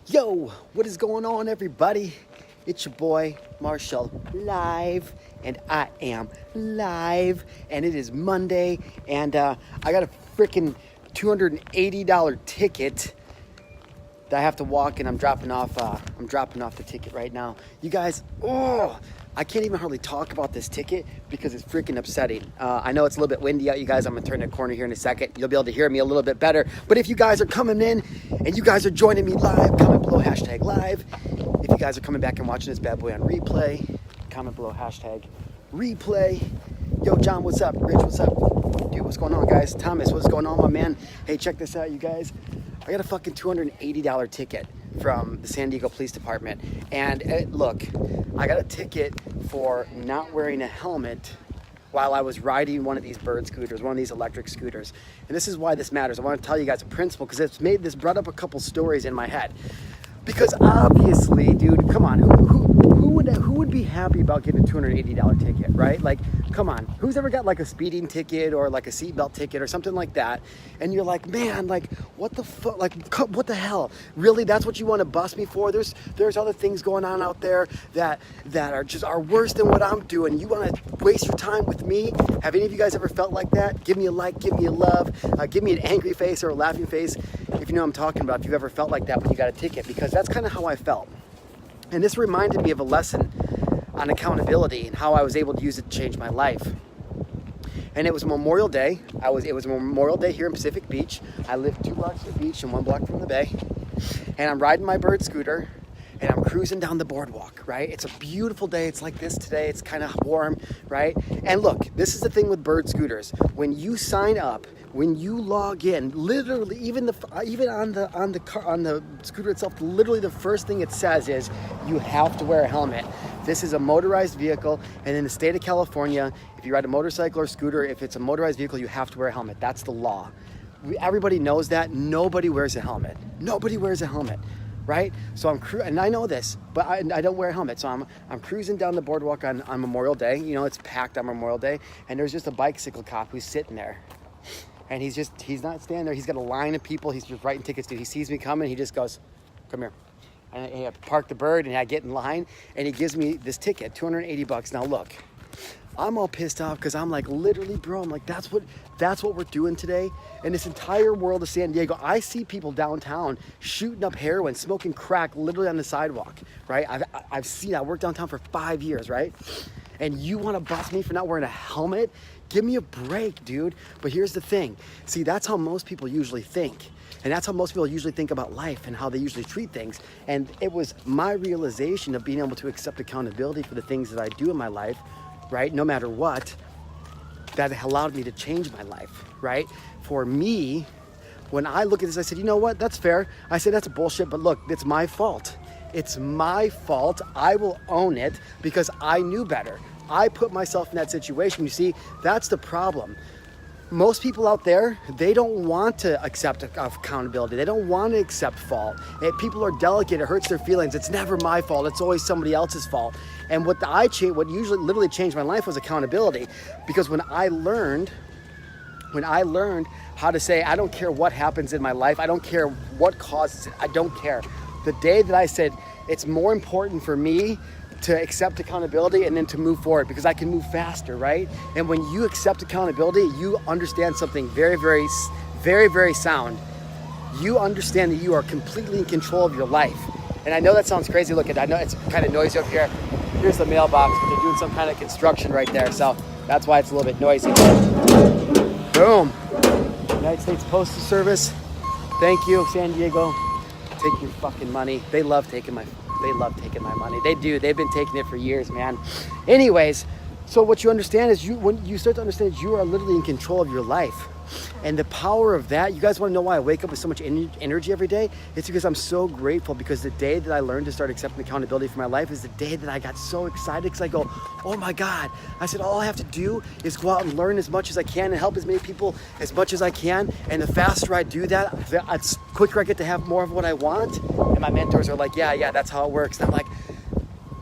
Yo, what is going on, everybody? It's your boy Marshall live, and I am live, and it is Monday, and I got a freaking $280 ticket that I have to walk, and I'm dropping off the ticket right now. You guys, I can't even hardly talk about this ticket because it's freaking upsetting. I know it's a little bit windy out, you guys. I'm gonna turn the corner here in a second. You'll be able to hear me a little bit better. But if you guys are coming in and you guys are joining me live, comment below #live. If you guys are coming back and watching this bad boy on replay, comment below #replay. Yo, John, what's up? Rich, what's up? Dude, what's going on, guys? Thomas, what's going on, my man? Hey, check this out, you guys. I got a fucking $280 ticket from the San Diego Police Department. And look, I got a ticket for not wearing a helmet while I was riding one of these bird scooters, one of these electric scooters. And this is why this matters. I want to tell you guys a principle because this brought up a couple stories in my head. Because obviously, dude, come on, who would be happy about getting a $280 ticket, right? Like, come on, who's ever got like a speeding ticket or like a seatbelt ticket or something like that? And you're like, man, like, what the fuck, like, what the hell? Really, that's what you want to bust me for? There's other things going on out there that are worse than what I'm doing. You want to waste your time with me? Have any of you guys ever felt like that? Give me a like, give me a love, give me an angry face or a laughing face if you know what I'm talking about, if you've ever felt like that when you got a ticket, because that's kind of how I felt. And this reminded me of a lesson on accountability and how I was able to use it to change my life. And it was Memorial Day. It was Memorial Day here in Pacific Beach. I live 2 blocks from the beach and 1 block from the bay. And I'm riding my bird scooter and I'm cruising down the boardwalk, right? It's a beautiful day. It's like this today. It's kind of warm, right? And look, this is the thing with bird scooters. When you sign up, when you log in, literally, even on the scooter itself, literally the first thing it says is you have to wear a helmet. This is a motorized vehicle, and in the state of California, if you ride a motorcycle or scooter, if it's a motorized vehicle, you have to wear a helmet. That's the law. Everybody knows that. Nobody wears a helmet. Nobody wears a helmet, right? So and I know this, but I don't wear a helmet. So I'm cruising down the boardwalk on Memorial Day. You know, it's packed on Memorial Day, and there's just a bicycle cop who's sitting there. And he's not standing there. He's got a line of people. He's just writing tickets to. He sees me coming. He just goes, come here. And I park the bird and I get in line and he gives me this ticket, $280. Now look, I'm all pissed off because I'm like, literally, bro, I'm like, that's what we're doing today. In this entire world of San Diego, I see people downtown shooting up heroin, smoking crack literally on the sidewalk, right? I worked downtown for 5 years, right? And you want to bust me for not wearing a helmet? Give me a break, dude. But here's the thing. See, that's how most people usually think. And that's how most people usually think about life and how they usually treat things. And it was my realization of being able to accept accountability for the things that I do in my life, right? No matter what, that allowed me to change my life, right? For me, when I look at this, I said, you know what? That's fair. I said, that's bullshit, but look, it's my fault. It's my fault. I will own it because I knew better. I put myself in that situation. You see, that's the problem. Most people out there, they don't want to accept accountability. They don't want to accept fault. People are delicate. It hurts their feelings. It's never my fault. It's always somebody else's fault. And what usually literally changed my life was accountability. Because when I learned how to say, I don't care what happens in my life. I don't care what causes it. I don't care. The day that I said, it's more important for me to accept accountability and then to move forward because I can move faster, right? And when you accept accountability, you understand something very, very, very, very sound. You understand that you are completely in control of your life. And I know that sounds crazy. Look, I know it's kind of noisy up here. Here's the mailbox, but they're doing some kind of construction right there. So that's why it's a little bit noisy. Boom. United States Postal Service. Thank you, San Diego. Take your fucking money. They love taking my money. They do. They've been taking it for years, man. Anyways, so what you understand is when you start to understand is you are literally in control of your life. And the power of that, you guys want to know why I wake up with so much energy every day? It's because I'm so grateful because the day that I learned to start accepting accountability for my life is the day that I got so excited because I go, oh my God. I said, all I have to do is go out and learn as much as I can and help as many people as much as I can. And the faster I do that, the quicker I get to have more of what I want. And my mentors are like, yeah, that's how it works. And I'm like,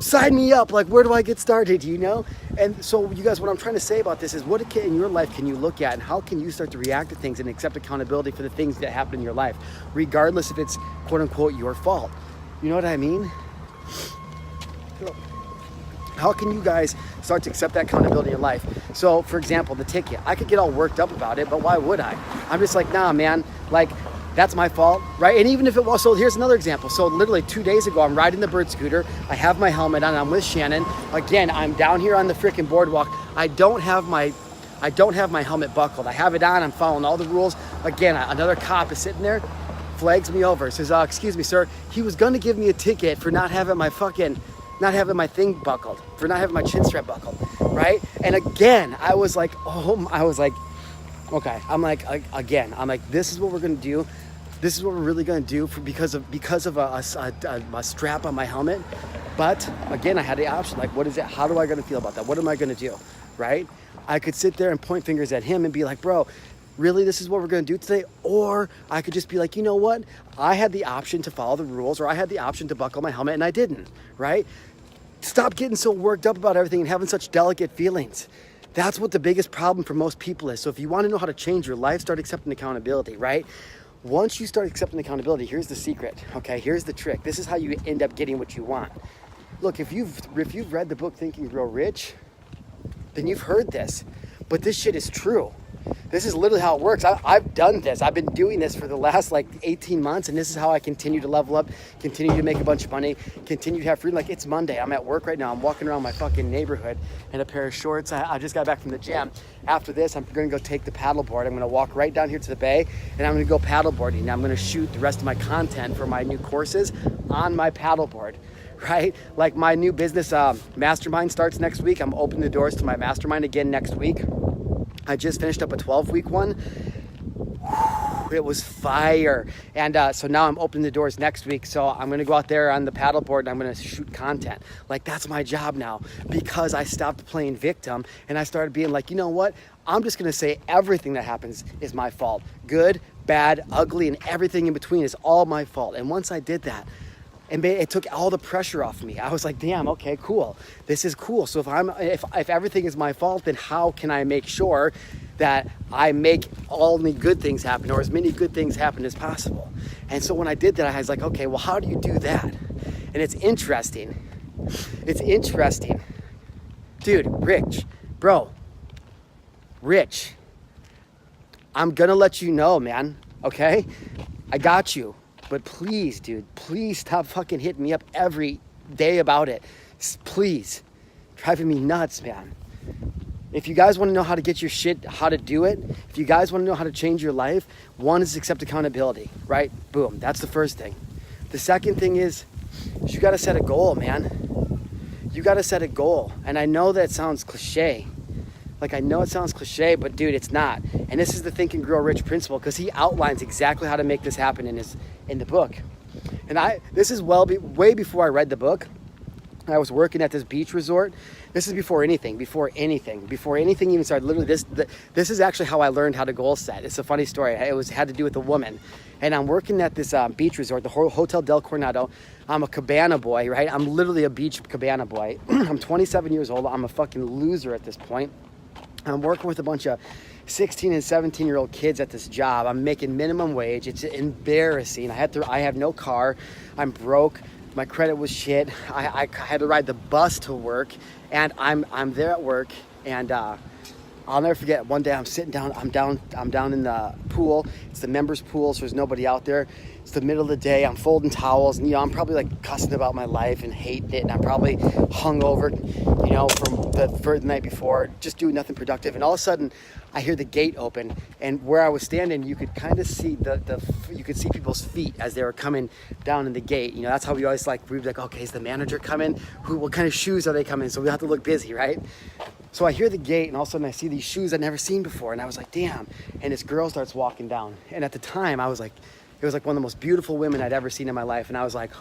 sign me up. Like, where do I get started, you know? And so you guys, what I'm trying to say about this is what in your life can you look at and how can you start to react to things and accept accountability for the things that happen in your life, regardless if it's quote unquote your fault. You know what I mean? How can you guys start to accept that accountability in life? So, for example, the ticket. I could get all worked up about it, but why would I? I'm just like, nah, man. Like, that's my fault, right? And even if it was, so here's another example. So literally 2 days ago, I'm riding the bird scooter. I have my helmet on. I'm with Shannon. Again, I'm down here on the freaking boardwalk. I don't have my helmet buckled. I have it on. I'm following all the rules. Again, another cop is sitting there, flags me over, says, excuse me, sir. He was going to give me a ticket for not having my thing buckled, for not having my chin strap buckled, right? And again, I was like, okay. I'm like, again, this is what we're gonna do. This is what we're really gonna do because of a strap on my helmet. But again, I had the option, like, what is it? How do I gonna feel about that? What am I gonna do, right? I could sit there and point fingers at him and be like, bro, really, this is what we're gonna do today? Or I could just be like, you know what? I had the option to follow the rules, or I had the option to buckle my helmet and I didn't, right? Stop getting so worked up about everything and having such delicate feelings. That's what the biggest problem for most people is. So if you want to know how to change your life, start accepting accountability, right? Once you start accepting accountability, here's the secret, okay? Here's the trick. This is how you end up getting what you want. Look, if you've read the book Think and Grow Rich, then you've heard this. But this shit is true. This is literally how it works. I've done this. I've been doing this for the last 18 months, and this is how I continue to level up, continue to make a bunch of money, continue to have freedom. Like, it's Monday. I'm at work right now. I'm walking around my fucking neighborhood in a pair of shorts. I just got back from the gym. After this, I'm going to go take the paddleboard. I'm going to walk right down here to the bay, and I'm going to go paddleboarding. And I'm going to shoot the rest of my content for my new courses on my paddleboard. Right? Like, my new business mastermind starts next week. I'm opening the doors to my mastermind again next week. I just finished up a 12-week one. It was fire. And so now I'm opening the doors next week. So I'm going to go out there on the paddleboard and I'm going to shoot content. Like, that's my job now, because I stopped playing victim and I started being like, you know what? I'm just going to say everything that happens is my fault. Good, bad, ugly, and everything in between is all my fault. And once I did that, and it took all the pressure off me. I was like, damn, okay, cool. This is cool. So if everything is my fault, then how can I make sure that I make only good things happen, or as many good things happen as possible? And so when I did that, I was like, okay, well, how do you do that? And it's interesting. It's interesting. Dude, Rich, I'm gonna let you know, man, okay? I got you. But please, dude, please stop fucking hitting me up every day about it. Please. Driving me nuts, man. If you guys want to know how to get your shit, how to do it, if you guys want to know how to change your life, one is accept accountability, right? Boom. That's the first thing. The second thing is you got to set a goal, man. You got to set a goal. And I know that sounds cliche. Like, I know it sounds cliche, but dude, it's not. And this is the Think and Grow Rich principle, because he outlines exactly how to make this happen in the book. And this is way before I read the book. I was working at this beach resort. This is before anything even started. Literally, this is actually how I learned how to goal set. It's a funny story. It had to do with a woman. And I'm working at this beach resort, the Hotel Del Coronado. I'm a cabana boy, right? I'm literally a beach cabana boy. I'm 27 years old. I'm a fucking loser at this point. I'm working with a bunch of 16 and 17-year-old kids at this job. I'm making minimum wage. It's embarrassing. I have no car. I'm broke. My credit was shit. I had to ride the bus to work, and I'm there at work, and I'll never forget. One day I'm sitting down. I'm down in the pool. It's the members' pool, so there's nobody out there. It's the middle of the day. I'm folding towels, and I'm probably like cussing about my life and hating it, and I'm probably hungover, from the night before, just doing nothing productive. And all of a sudden, I hear the gate open, and where I was standing, you could kind of see you could see people's feet as they were coming down in the gate. That's how we'd be like, okay, is the manager coming? What kind of shoes are they coming? So we have to look busy, right? So I hear the gate, and all of a sudden I see these shoes I'd never seen before, and I was like, damn. And this girl starts walking down, and at the time I was like, it was like one of the most beautiful women I'd ever seen in my life, and I was like,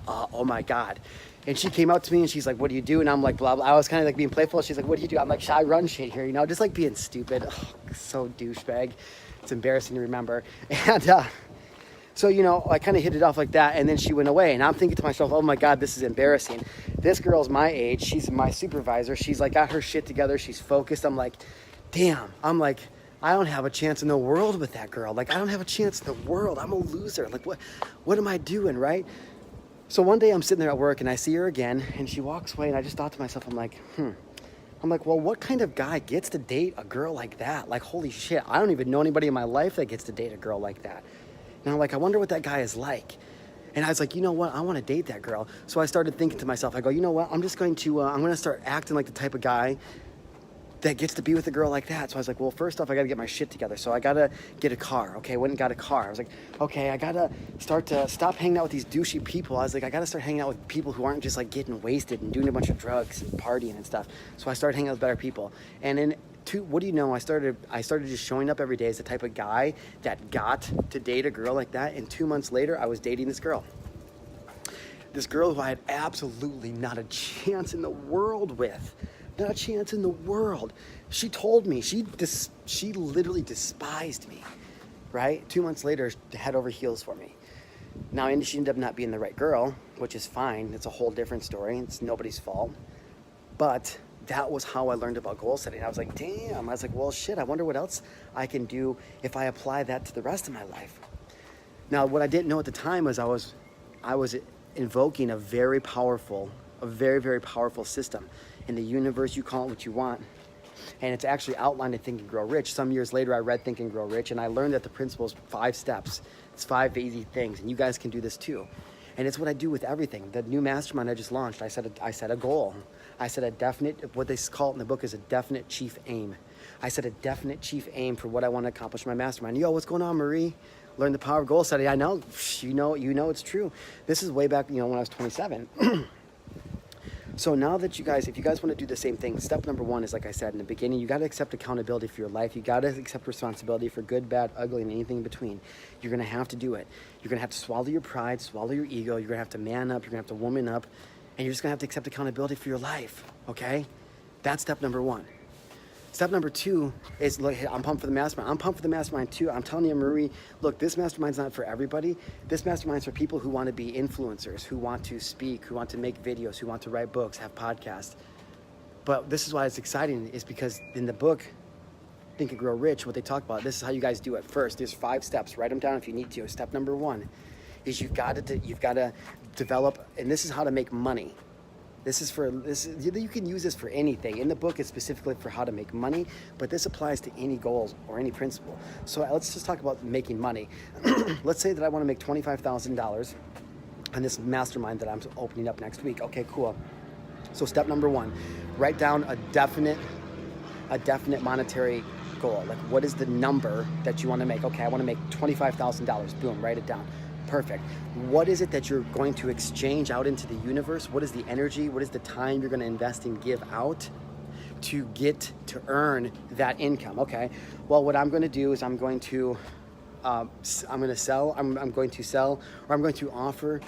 oh my God. And she came up to me and she's like, what do you do? And I'm like, blah, blah. I was kind of like being playful. She's like, what do you do? I'm like, should I run shit here? Just like being stupid. So douchebag. It's embarrassing to remember. And so, I kind of hit it off like that. And then she went away. And I'm thinking to myself, oh my God, this is embarrassing. This girl's my age. She's my supervisor. She's like got her shit together. She's focused. I'm like, damn. I'm like, I don't have a chance in the world with that girl. Like, I don't have a chance in the world. I'm a loser. Like, what am I doing, right? So one day I'm sitting there at work and I see her again and she walks away and I just thought to myself, I'm like, well, what kind of guy gets to date a girl like that? Like, holy shit, I don't even know anybody in my life that gets to date a girl like that. And I'm like, I wonder what that guy is like. And I was like, you know what? I want to date that girl. So I started thinking to myself, I go, you know what? I'm going to start acting like the type of guy that gets to be with a girl like that. So I was like, well, first off, I got to get my shit together. So I got to get a car. Okay, went and got a car. I was like, okay, I got to stop hanging out with these douchey people. I was like, I got to start hanging out with people who aren't just like getting wasted and doing a bunch of drugs and partying and stuff. So I started hanging out with better people. And then what do you know? I started just showing up every day as the type of guy that got to date a girl like that. And 2 months later, I was dating this girl. This girl who I had absolutely not a chance in the world with. Not a chance in the world. She told me, she literally despised me, right? 2 months later, head over heels for me. Now, she ended up not being the right girl, which is fine. It's a whole different story. It's nobody's fault. But that was how I learned about goal setting. I was like, damn. I was like, well, shit, I wonder what else I can do if I apply that to the rest of my life. Now, what I didn't know at the time was I was invoking a very, very powerful system. In the universe, you call it what you want. And it's actually outlined in Think and Grow Rich. Some years later, I read Think and Grow Rich, and I learned that the principle is 5 steps. It's 5 easy things, and you guys can do this too. And it's what I do with everything. The new mastermind I just launched, I set a goal. I set a definite, what they call it in the book is a definite chief aim. I set a definite chief aim for what I want to accomplish in my mastermind. Yo, what's going on, Marie? Learn the power of goal setting. I know, you know it's true. This is way back, when I was 27. So now that if you guys want to do the same thing, step number 1 is, like I said in the beginning, you got to accept accountability for your life. You got to accept responsibility for good, bad, ugly, and anything in between. You're going to have to do it. You're going to have to swallow your pride, swallow your ego. You're going to have to man up. You're going to have to woman up. And you're just going to have to accept accountability for your life, okay? That's step number 1. Step number 2 is, look, I'm pumped for the mastermind. I'm pumped for the mastermind too. I'm telling you, Marie, look, this mastermind's not for everybody. This mastermind's for people who want to be influencers, who want to speak, who want to make videos, who want to write books, have podcasts. But this is why it's exciting, is because in the book, Think and Grow Rich, what they talk about, this is how you guys do it first. There's 5 steps. Write them down if you need to. Step number 1 is you've got to develop, and this is how to make money. You can use this for anything. In the book, it's specifically for how to make money, but this applies to any goals or any principle. So let's just talk about making money. Let's say that I want to make $25,000 on this mastermind that I'm opening up next week. Okay, cool. So step number 1, write down a definite monetary goal. Like, what is the number that you want to make? Okay, I want to make $25,000. Boom, write it down. Perfect. What is it that you're going to exchange out into the universe? What is the energy? What is the time you're going to invest and give out to get to earn that income? Okay. Well, what I'm going to do is I'm going to sell, or I'm going to offer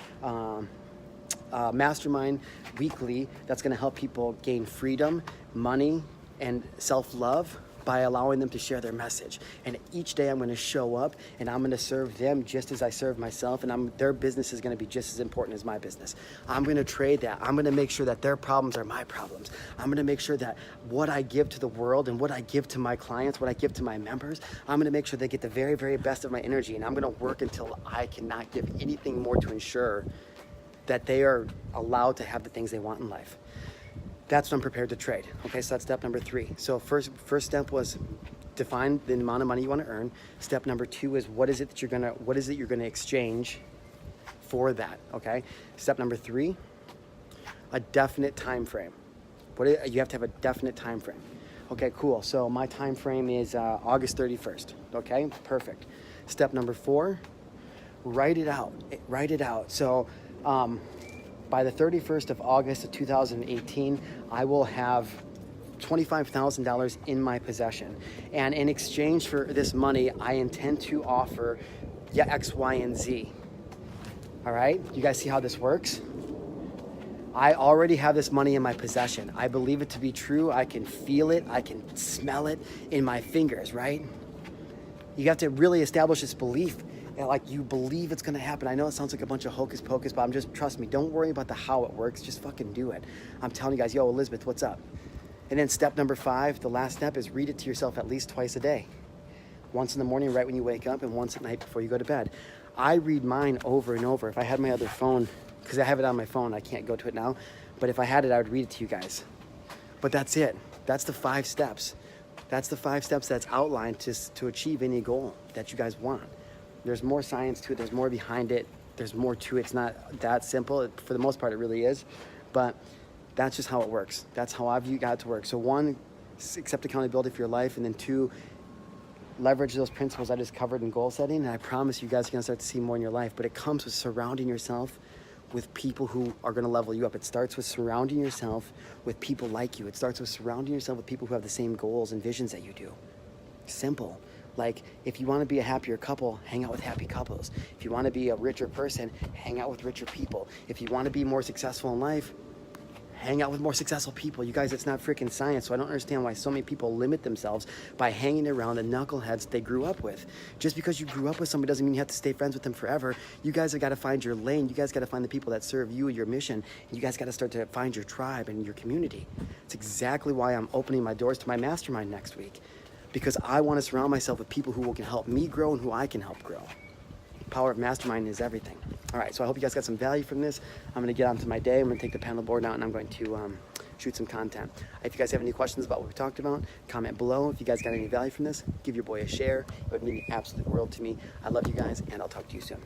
mastermind weekly that's going to help people gain freedom, money, and self-love by allowing them to share their message. And each day I'm going to show up and I'm going to serve them just as I serve myself, and their business is going to be just as important as my business. I'm going to trade that. I'm going to make sure that their problems are my problems. I'm going to make sure that what I give to the world and what I give to my clients, what I give to my members, I'm going to make sure they get the very, very best of my energy, and I'm going to work until I cannot give anything more to ensure that they are allowed to have the things they want in life. That's what I'm prepared to trade. Okay, so that's step number 3. So first step was define the amount of money you want to earn. Step number 2 is what is it you're gonna exchange for that. Okay. Step number 3, a definite time frame. You have to have a definite time frame. Okay, cool. So my time frame is August 31st. Okay, perfect. Step number 4, write it out. So by the 31st of August of 2018, I will have $25,000 in my possession. And in exchange for this money, I intend to offer X, Y, and Z. All right? You guys see how this works? I already have this money in my possession. I believe it to be true. I can feel it. I can smell it in my fingers, right? You have to really establish this belief. Like, you believe it's going to happen. I know it sounds like a bunch of hocus pocus, but trust me, don't worry about the how it works. Just fucking do it. I'm telling you guys, yo, Elizabeth, what's up? And then step number 5, the last step, is read it to yourself at least twice a day. Once in the morning right when you wake up, and once at night before you go to bed. I read mine over and over. If I had my other phone, because I have it on my phone, I can't go to it now, but if I had it, I would read it to you guys. But that's it. That's the 5 steps. That's the 5 steps that's outlined to achieve any goal that you guys want. There's more science to it. There's more behind it. There's more to it. It's not that simple. For the most part, it really is. But that's just how it works. That's how I've got it to work. So 1, accept accountability for your life. And then 2, leverage those principles I just covered in goal setting. And I promise you guys are going to start to see more in your life. But it comes with surrounding yourself with people who are going to level you up. It starts with surrounding yourself with people like you. It starts with surrounding yourself with people who have the same goals and visions that you do. Simple. Like, if you want to be a happier couple, hang out with happy couples. If you want to be a richer person, hang out with richer people. If you want to be more successful in life, hang out with more successful people. You guys, it's not freaking science, so I don't understand why so many people limit themselves by hanging around the knuckleheads they grew up with. Just because you grew up with somebody doesn't mean you have to stay friends with them forever. You guys have got to find your lane. You guys got to find the people that serve you and your mission. You guys got to start to find your tribe and your community. It's exactly why I'm opening my doors to my mastermind next week, because I want to surround myself with people who can help me grow and who I can help grow. Power of mastermind is everything. All right, so I hope you guys got some value from this. I'm going to get on to my day. I'm going to take the panel board out and I'm going to shoot some content. If you guys have any questions about what we talked about, comment below. If you guys got any value from this, give your boy a share. It would mean the absolute world to me. I love you guys, and I'll talk to you soon.